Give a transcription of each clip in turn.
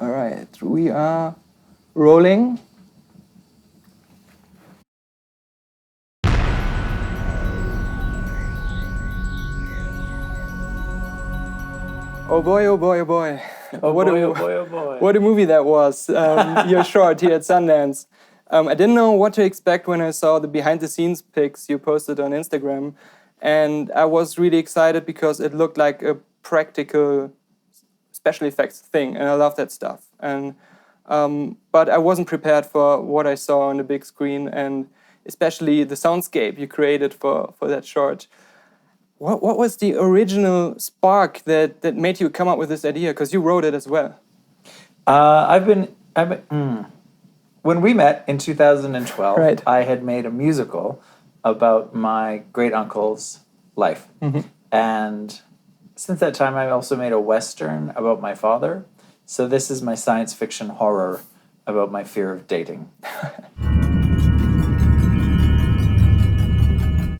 All right, we are rolling. Oh boy, oh boy, oh boy. What a movie that was. Your short here at Sundance. I didn't know what to expect when I saw the behind the scenes pics you posted on Instagram. And I was really excited because it looked like a practical special effects thing. And I love that stuff. But I wasn't prepared for what I saw on the big screen and especially the soundscape you created for that short. What was the original spark that made you come up with this idea? Because you wrote it as well. When we met in 2012, Right. I had made a musical about my great uncle's life. And since that time, I also made a Western about my father. So this is my science fiction horror about my fear of dating.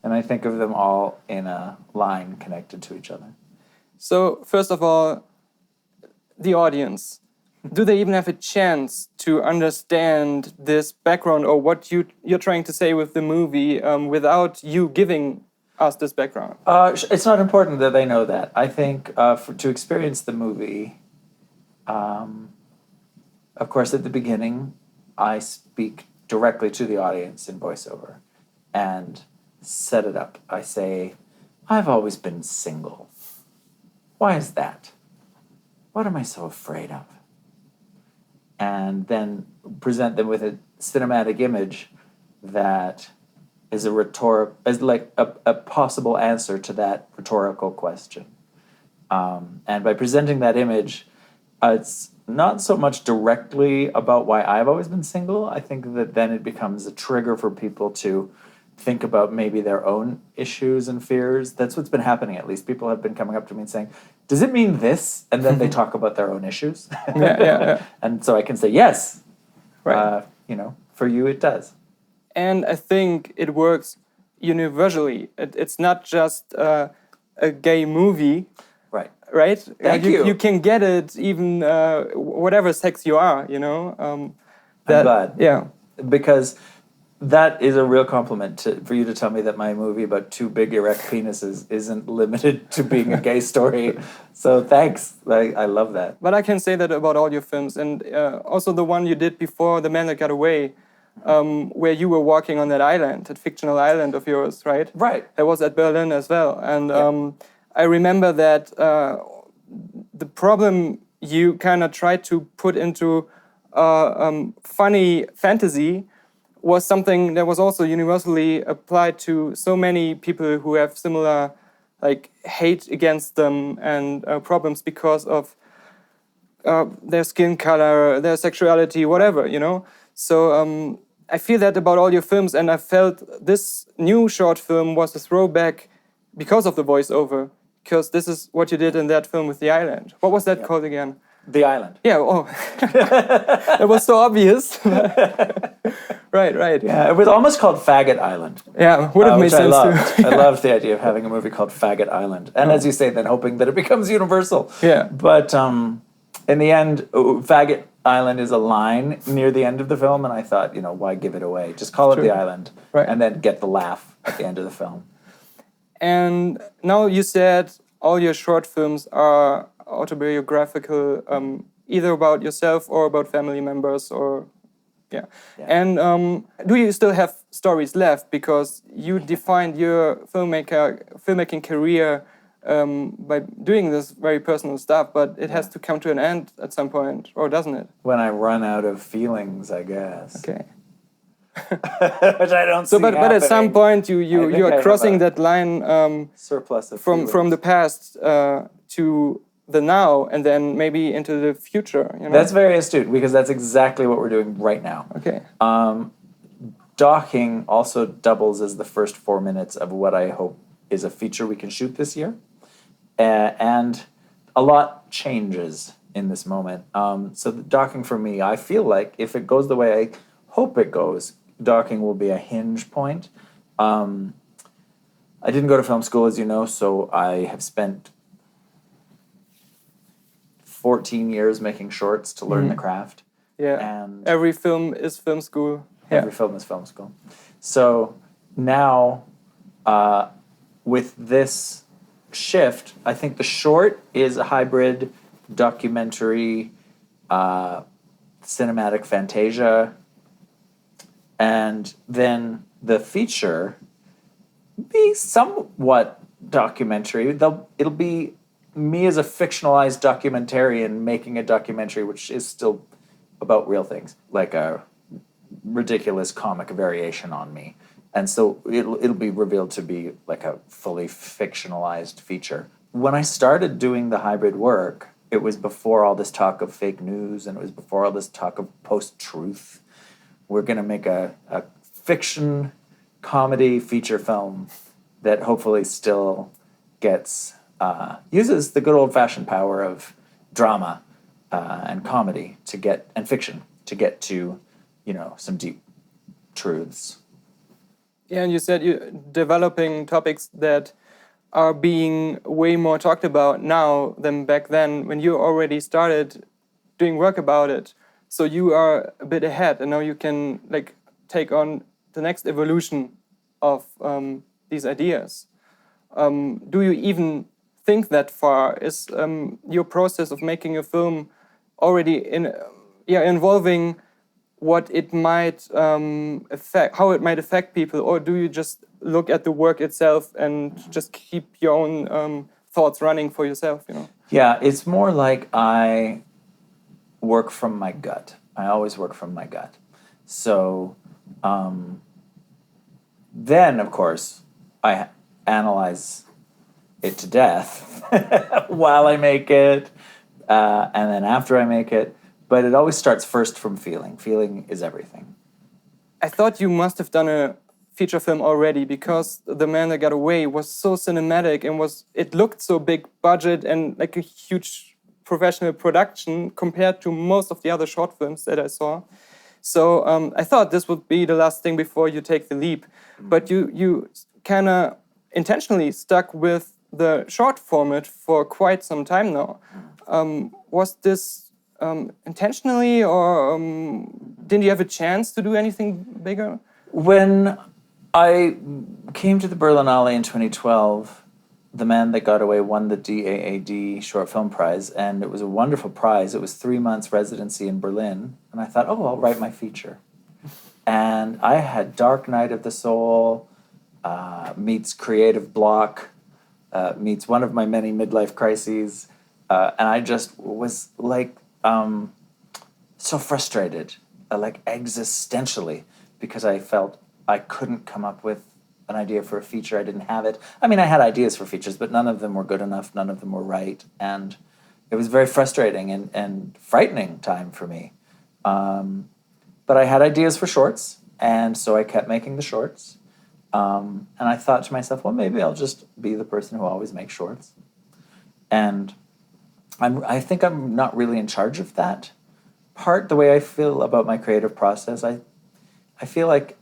And I think of them all in a line connected to each other. So first of all, the audience. Do they even have a chance to understand this background or what you're trying to say with the movie without you giving us this background? It's not important that they know that. I think to experience the movie, of course, at the beginning, I speak directly to the audience in voiceover and set it up. I say, I've always been single. Why is that? What am I so afraid of? And then present them with a cinematic image that is a possible answer to that rhetorical question. And by presenting that image, it's not so much directly about why I've always been single. I think that then it becomes a trigger for people to think about maybe their own issues and fears. That's what's been happening, at least. People have been coming up to me and saying, does it mean this? And then they talk about their own issues. Yeah. And so I can say, yes, Right. For you it does. And I think it works universally. It's not just a gay movie, Right. right? Thank you. You can get it even whatever sex you are, I'm glad. Yeah. Because that is a real compliment for you to tell me that my movie about two big erect penises isn't limited to being a gay story. So thanks. I love that. But I can say that about all your films, and also the one you did before, The Man That Got Away, where you were walking on that island, that fictional island of yours, right? Right. That was at Berlin as well. And I remember that the problem you kind of tried to put into funny fantasy was something that was also universally applied to so many people who have similar like hate against them and problems because of their skin color, their sexuality, whatever, So I feel that about all your films, and I felt this new short film was a throwback because of the voiceover, because this is what you did in that film with The Island. What was that called again? The Island. Yeah, that was so obvious. Right. Yeah, it was almost called Faggot Island. Yeah, would have made which sense I loved. too. I loved the idea of having a movie called Faggot Island. And as you say, then hoping that it becomes universal. Yeah. But in the end, Faggot Island is a line near the end of the film, and I thought, why give it away? Just call it The Island, Right. and then get the laugh at the end of the film. And now you said all your short films are autobiographical, either about yourself or about family members, or yeah. And do you still have stories left? Because you defined your filmmaking career by doing this very personal stuff, but it has to come to an end at some point, or doesn't it? When I run out of feelings, I guess. Okay. Which I don't see But at some happening. point I you think I are have crossing a that line surplus of from the past to the now, and then maybe into the future. That's very astute, because that's exactly what we're doing right now. Okay. Docking also doubles as the first 4 minutes of what I hope is a feature we can shoot this year. And a lot changes in this moment. So the docking for me, I feel like if it goes the way I hope it goes, docking will be a hinge point. I didn't go to film school, as you know, so I have spent 14 years making shorts to learn the craft. Yeah. And every film is film school. every film is film school. So now, with this shift, I think the short is a hybrid documentary, cinematic fantasia, and then the feature be somewhat documentary. It'll be me as a fictionalized documentarian making a documentary which is still about real things, like a ridiculous comic variation on me. And so it'll be revealed to be like a fully fictionalized feature. When I started doing the hybrid work, it was before all this talk of fake news, and it was before all this talk of post-truth. We're going to make a fiction comedy feature film that hopefully still gets uses the good old-fashioned power of drama and comedy and fiction to get to, some deep truths. Yeah, and you said you're developing topics that are being way more talked about now than back then when you already started doing work about it. So you are a bit ahead, and now you can take on the next evolution of these ideas. Do you even think that far? Is your process of making a film already involving what it might affect, how it might affect people, or do you just look at the work itself and just keep your own thoughts running for yourself? Yeah, it's more like I work from my gut. I always work from my gut. So then, of course, I analyze it to death while I make it, and then after I make it. But it always starts first from feeling. Feeling is everything. I thought you must have done a feature film already, because The Man That Got Away was so cinematic and it looked so big budget and like a huge professional production compared to most of the other short films that I saw. So I thought this would be the last thing before you take the leap. But you kind of intentionally stuck with the short format for quite some time now. Was this intentionally, or didn't you have a chance to do anything bigger? When I came to the Berlinale in 2012, The Man That Got Away won the DAAD Short Film Prize, and it was a wonderful prize. It was 3 months residency in Berlin, and I thought, I'll write my feature. And I had Dark Night of the Soul, meets creative block, meets one of my many midlife crises, and I just was like, so frustrated, existentially, because I felt I couldn't come up with an idea for a feature. I didn't have it. I mean, I had ideas for features, but none of them were good enough. None of them were right. And it was very frustrating and frightening time for me. But I had ideas for shorts, and so I kept making the shorts. And I thought to myself, well, maybe I'll just be the person who always makes shorts. And I think I'm not really in charge of that part. The way I feel about my creative process, I feel like,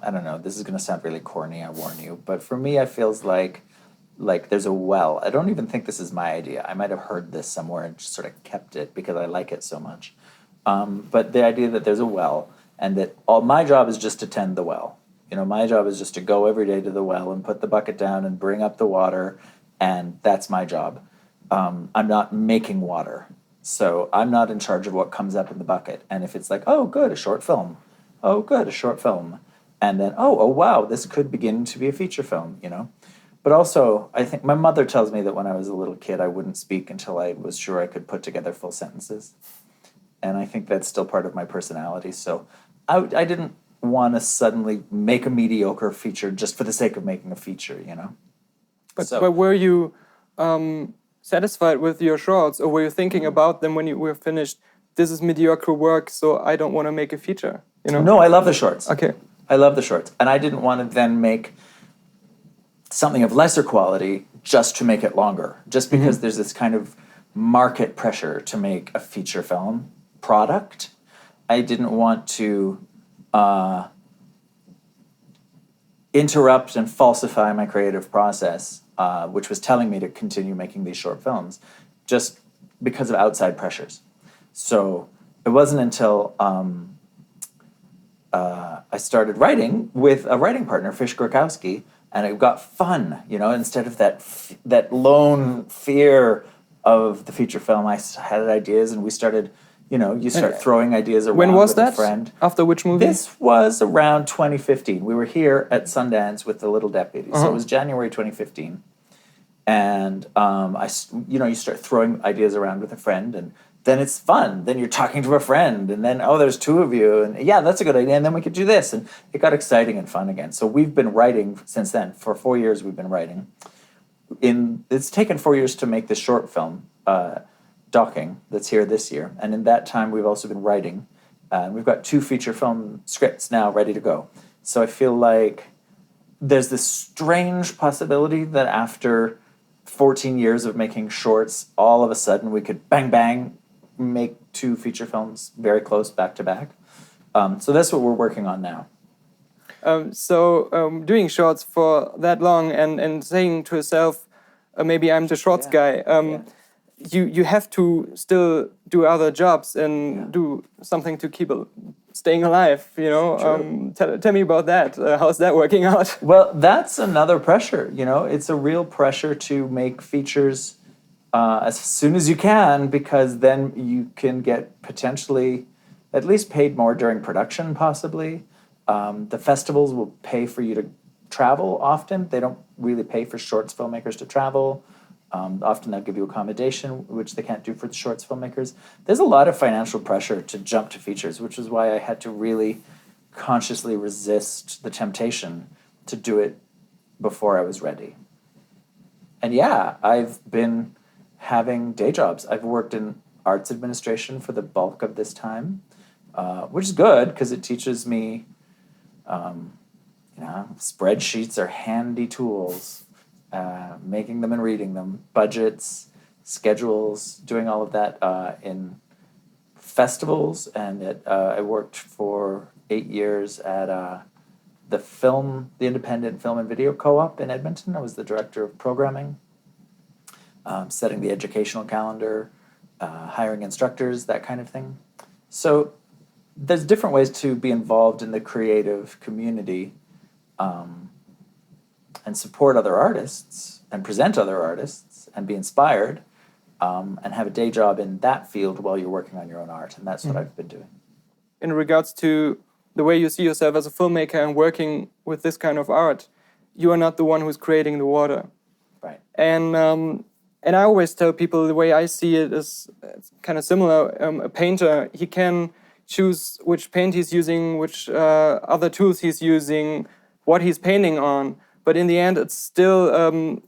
I don't know, this is going to sound really corny, I warn you, but for me, it feels like there's a well. I don't even think this is my idea. I might have heard this somewhere and just sort of kept it because I like it so much. But the idea that there's a well, and that all my job is just to tend the well. My job is just to go every day to the well and put the bucket down and bring up the water, and that's my job. I'm not making water, so I'm not in charge of what comes up in the bucket. And if it's like, oh, good, a short film. Oh, good, a short film. And then, oh, wow, this could begin to be a feature film, But also, I think my mother tells me that when I was a little kid, I wouldn't speak until I was sure I could put together full sentences. And I think that's still part of my personality. So I didn't want to suddenly make a mediocre feature just for the sake of making a feature, But were you satisfied with your shorts, or were you thinking about them when you were finished? This is mediocre work, so I don't want to make a feature. No, I love the shorts. Okay. I love the shorts. And I didn't want to then make something of lesser quality just to make it longer. Just because there's this kind of market pressure to make a feature film product. I didn't want to interrupt and falsify my creative process, which was telling me to continue making these short films, just because of outside pressures. So it wasn't until I started writing with a writing partner, Fish Gorkowski, and it got fun, instead of that lone fear of the feature film. I had ideas, and we started, you start throwing ideas around When was with that? a friend. After which movie? This was around 2015. We were here at Sundance with The Little Deputy, so it was January 2015. And you start throwing ideas around with a friend, and then it's fun. Then you're talking to a friend, and then, there's two of you, and yeah, that's a good idea, and then we could do this. And it got exciting and fun again. So we've been writing since then. For 4 years, we've been writing. It's taken 4 years to make this short film, Docking, that's here this year. And in that time, we've also been writing. We've got 2 feature film scripts now ready to go. So I feel like there's this strange possibility that after 14 years of making shorts, all of a sudden we could bang make 2 feature films very close back to back. So that's what we're working on now. Doing shorts for that long and saying to yourself, maybe I'm the shorts guy, you have to still do other jobs and do something to keep staying alive, Tell me about that. How's that working out? Well, that's another pressure, It's a real pressure to make features as soon as you can, because then you can get potentially at least paid more during production, possibly. The festivals will pay for you to travel often. They don't really pay for shorts filmmakers to travel. Often they'll give you accommodation, which they can't do for the shorts filmmakers. There's a lot of financial pressure to jump to features, which is why I had to really consciously resist the temptation to do it before I was ready. And yeah, I've been having day jobs. I've worked in arts administration for the bulk of this time, which is good because it teaches me, spreadsheets are handy tools. Making them and reading them, budgets, schedules, doing all of that in festivals. And I worked for 8 years at the Independent Film and Video Co-op in Edmonton. I was the director of programming, setting the educational calendar, hiring instructors, that kind of thing. So there's different ways to be involved in the creative community and support other artists and present other artists and be inspired and have a day job in that field while you're working on your own art. And that's what I've been doing. In regards to the way you see yourself as a filmmaker and working with this kind of art, you are not the one who's creating the water. Right. And I always tell people the way I see it is it's kind of similar. A painter, he can choose which paint he's using, which other tools he's using, what he's painting on. But in the end, it's still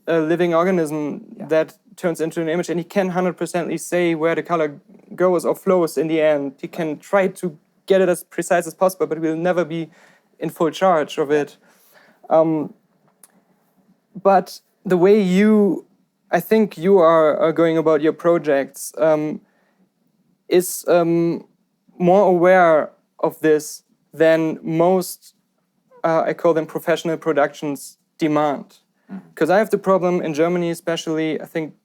a living organism that turns into an image, and he can 100% say where the color goes or flows in the end. He can try to get it as precise as possible, but will never be in full charge of it. But the way I think you are going about your projects is more aware of this than most, I call them professional productions, demand. Because I have the problem in Germany especially, I think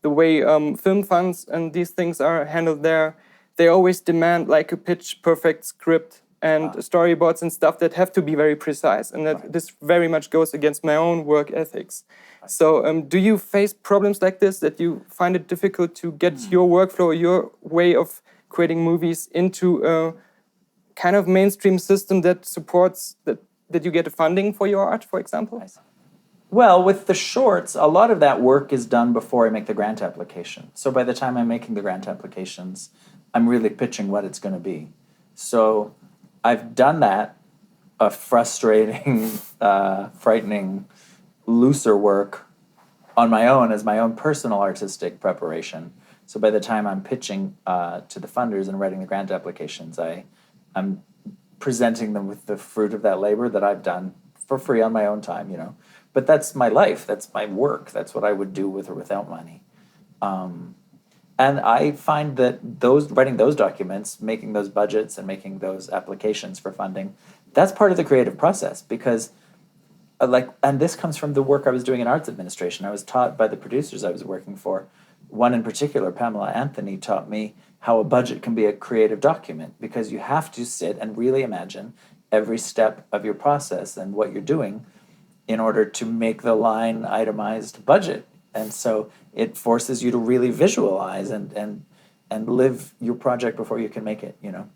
the way film funds and these things are handled there, they always demand like a pitch perfect script and storyboards and stuff that have to be very precise, and that this very much goes against my own work ethics. So do you face problems like this, that you find it difficult to get your workflow, your way of creating movies into a kind of mainstream system that supports that you get funding for your art, for example? Well, with the shorts, a lot of that work is done before I make the grant application. So by the time I'm making the grant applications, I'm really pitching what it's going to be. So I've done that, a frustrating, frightening, looser work on my own as my own personal artistic preparation. So by the time I'm pitching to the funders and writing the grant applications, I'm presenting them with the fruit of that labor that I've done for free on my own time, But that's my life. That's my work. That's what I would do with or without money. And I find that writing those documents, making those budgets and making those applications for funding, that's part of the creative process because and this comes from the work I was doing in arts administration. I was taught by the producers I was working for, one in particular, Pamela Anthony, taught me how a budget can be a creative document, because you have to sit and really imagine every step of your process and what you're doing in order to make the line itemized budget. And so it forces you to really visualize and live your project before you can make it, you know.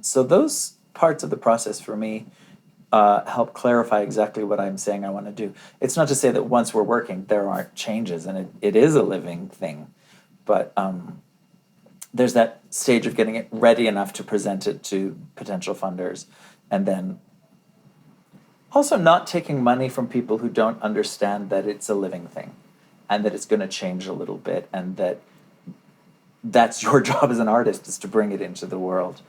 So those parts of the process for me help clarify exactly what I'm saying I want to do. It's not to say that once we're working, there aren't changes, and it is a living thing. But there's that stage of getting it ready enough to present it to potential funders, and then also not taking money from people who don't understand that it's a living thing and that it's going to change a little bit, and that that's your job as an artist, is to bring it into the world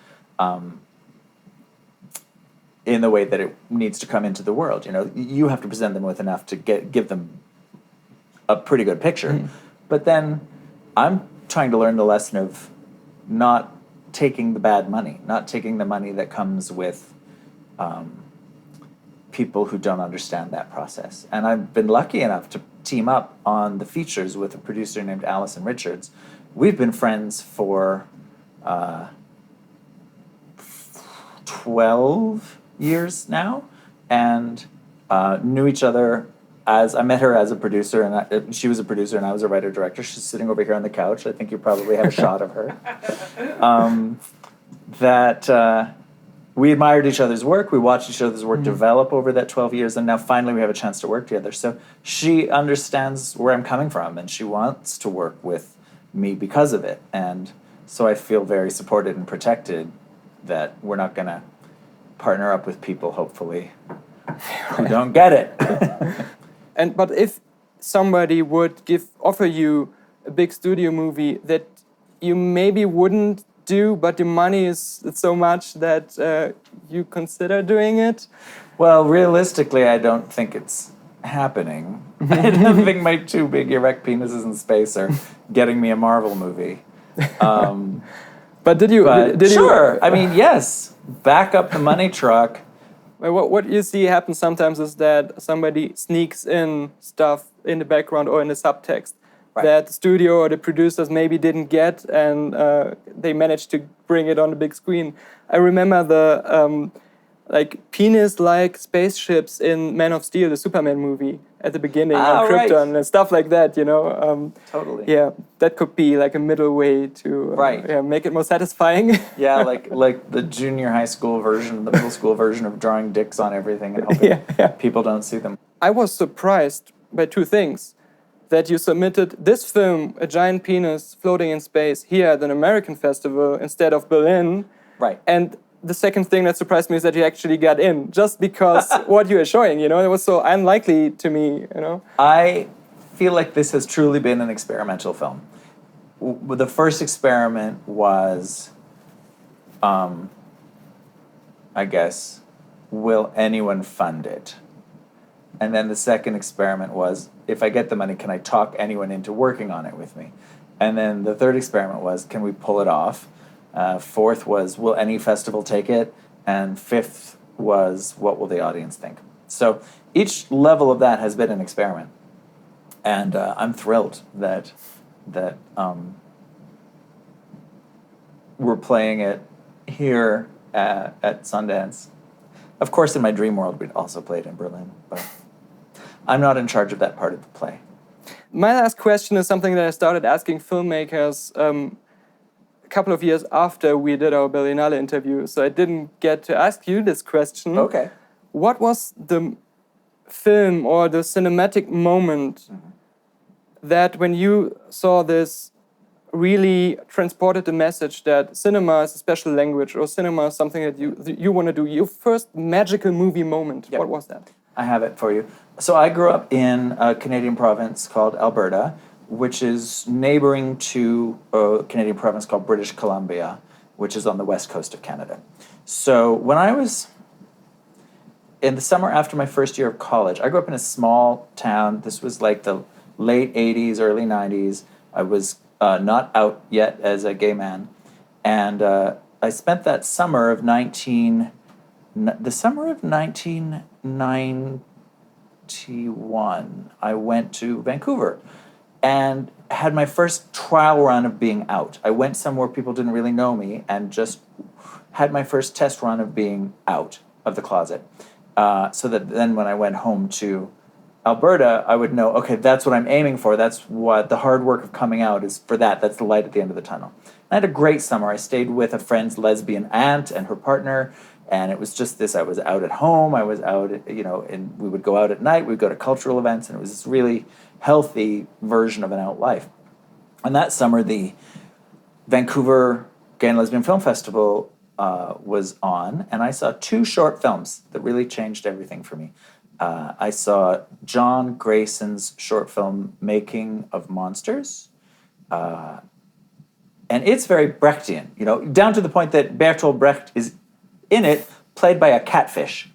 in the way that it needs to come into the world. You know, you have to present them with enough to give them a pretty good picture. Mm. But then I'm trying to learn the lesson of not taking the bad money, not taking the money that comes with people who don't understand that process. And I've been lucky enough to team up on the features with a producer named Allison Richards. We've been friends for 12 years now, and knew each other as I met her as a producer, and she was a producer and I was a writer-director. She's sitting over here on the couch. I think you probably have a shot of her. We admired each other's work. We watched each other's work develop over that 12 years, and now finally we have a chance to work together. So she understands where I'm coming from, and she wants to work with me because of it. And so I feel very supported and protected that we're not going to partner up with people, hopefully, who don't get it. But if somebody would offer you a big studio movie that you maybe wouldn't do, but the money is so much that you consider doing it? Well, realistically, I don't think it's happening. I don't think my two big erect penises in space are getting me a Marvel movie. But did you? Sure. I mean, yes. Back up the money truck. What you see happen sometimes is that somebody sneaks in stuff in the background or in the subtext that the studio or the producers maybe didn't get, and they managed to bring it on the big screen. I remember the penis-like spaceships in Man of Steel, the Superman movie, at the beginning on Krypton and stuff like that, you know. Totally. Yeah, that could be like a middle way to make it more satisfying. Yeah, like the junior high school version, the middle school version of drawing dicks on everything and hoping people don't see them. I was surprised by two things. That you submitted this film, A Giant Penis Floating in Space, here at an American festival instead of Berlin. Right. And the second thing that surprised me is that you actually got in, just because what you were showing, you know, it was so unlikely to me, you know. I feel like this has truly been an experimental film. The first experiment was, I guess, will anyone fund it? And then the second experiment was, if I get the money, can I talk anyone into working on it with me? And then the third experiment was, can we pull it off? Fourth was, will any festival take it? And fifth was, what will the audience think? So each level of that has been an experiment. And I'm thrilled that we're playing it here at Sundance. Of course, in my dream world, we'd also play it in Berlin, but I'm not in charge of that part of the play. My last question is something that I started asking filmmakers a couple of years after we did our Berlinale interview, so I didn't get to ask you this question. Okay. What was the film or the cinematic moment that when you saw this really transported the message that cinema is a special language, or cinema is something that you want to do? Your first magical movie moment, what was that? I have it for you. So I grew up in a Canadian province called Alberta, which is neighboring to a Canadian province called British Columbia, which is on the west coast of Canada. So when I was in the summer after my first year of college, I grew up in a small town. This was like the late 80s, early 90s. I was not out yet as a gay man. And I spent that summer of 1991, I went to Vancouver. and had my first trial run of being out. I went somewhere people didn't really know me and just had my first test run of being out of the closet. So that then when I went home to Alberta, I would know, okay, that's what I'm aiming for. That's what the hard work of coming out is for that. That's the light at the end of the tunnel. I had a great summer. I stayed with a friend's lesbian aunt and her partner, and it was just this. I was out at home. I was out, and we would go out at night. We'd go to cultural events, and it was this really healthy version of an out life. And that summer, the Vancouver Gay and Lesbian Film Festival was on, and I saw 2 short films that really changed everything for me. I saw John Grayson's short film Making of Monsters, and it's very Brechtian, down to the point that Bertolt Brecht is in it, played by a catfish,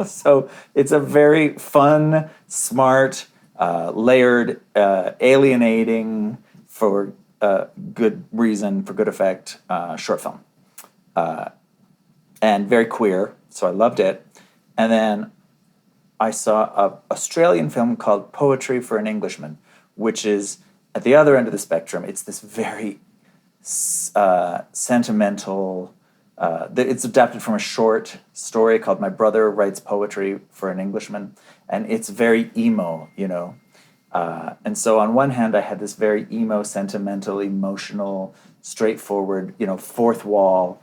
So it's a very fun, smart, layered, alienating, for good reason, for good effect, short film. And very queer, so I loved it. And then I saw an Australian film called Poetry for an Englishman, which is at the other end of the spectrum. It's this very sentimental, it's adapted from a short story called My Brother Writes Poetry for an Englishman, and it's very emo, and so on one hand I had this very emo, sentimental, emotional, straightforward, fourth wall,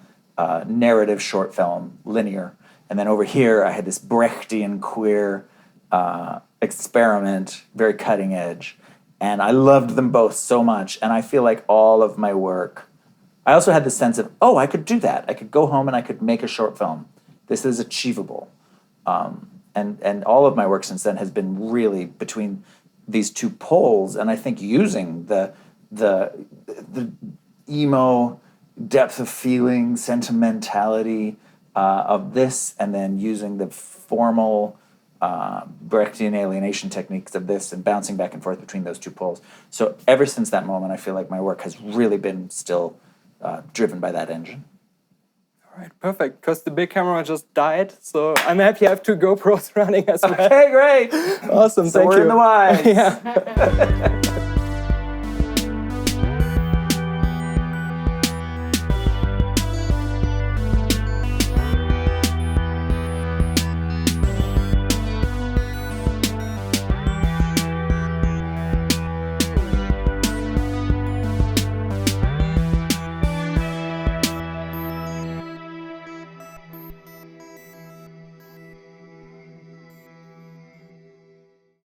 narrative short film, linear. And then over here, I had this Brechtian queer experiment, very cutting edge. And I loved them both so much. And I feel like all of my work, I also had the sense of, I could do that. I could go home and I could make a short film. This is achievable. And all of my work since then has been really between these 2 poles. And I think using the emo depth of feeling, sentimentality of this, and then using the formal Brechtian alienation techniques of this and bouncing back and forth between those 2 poles. So ever since that moment, I feel like my work has really been still driven by that engine. All right, perfect, because the big camera just died, so I'm happy I have 2 GoPros running as well. Okay, great. Awesome, so thank we're you. in the wide. Yeah.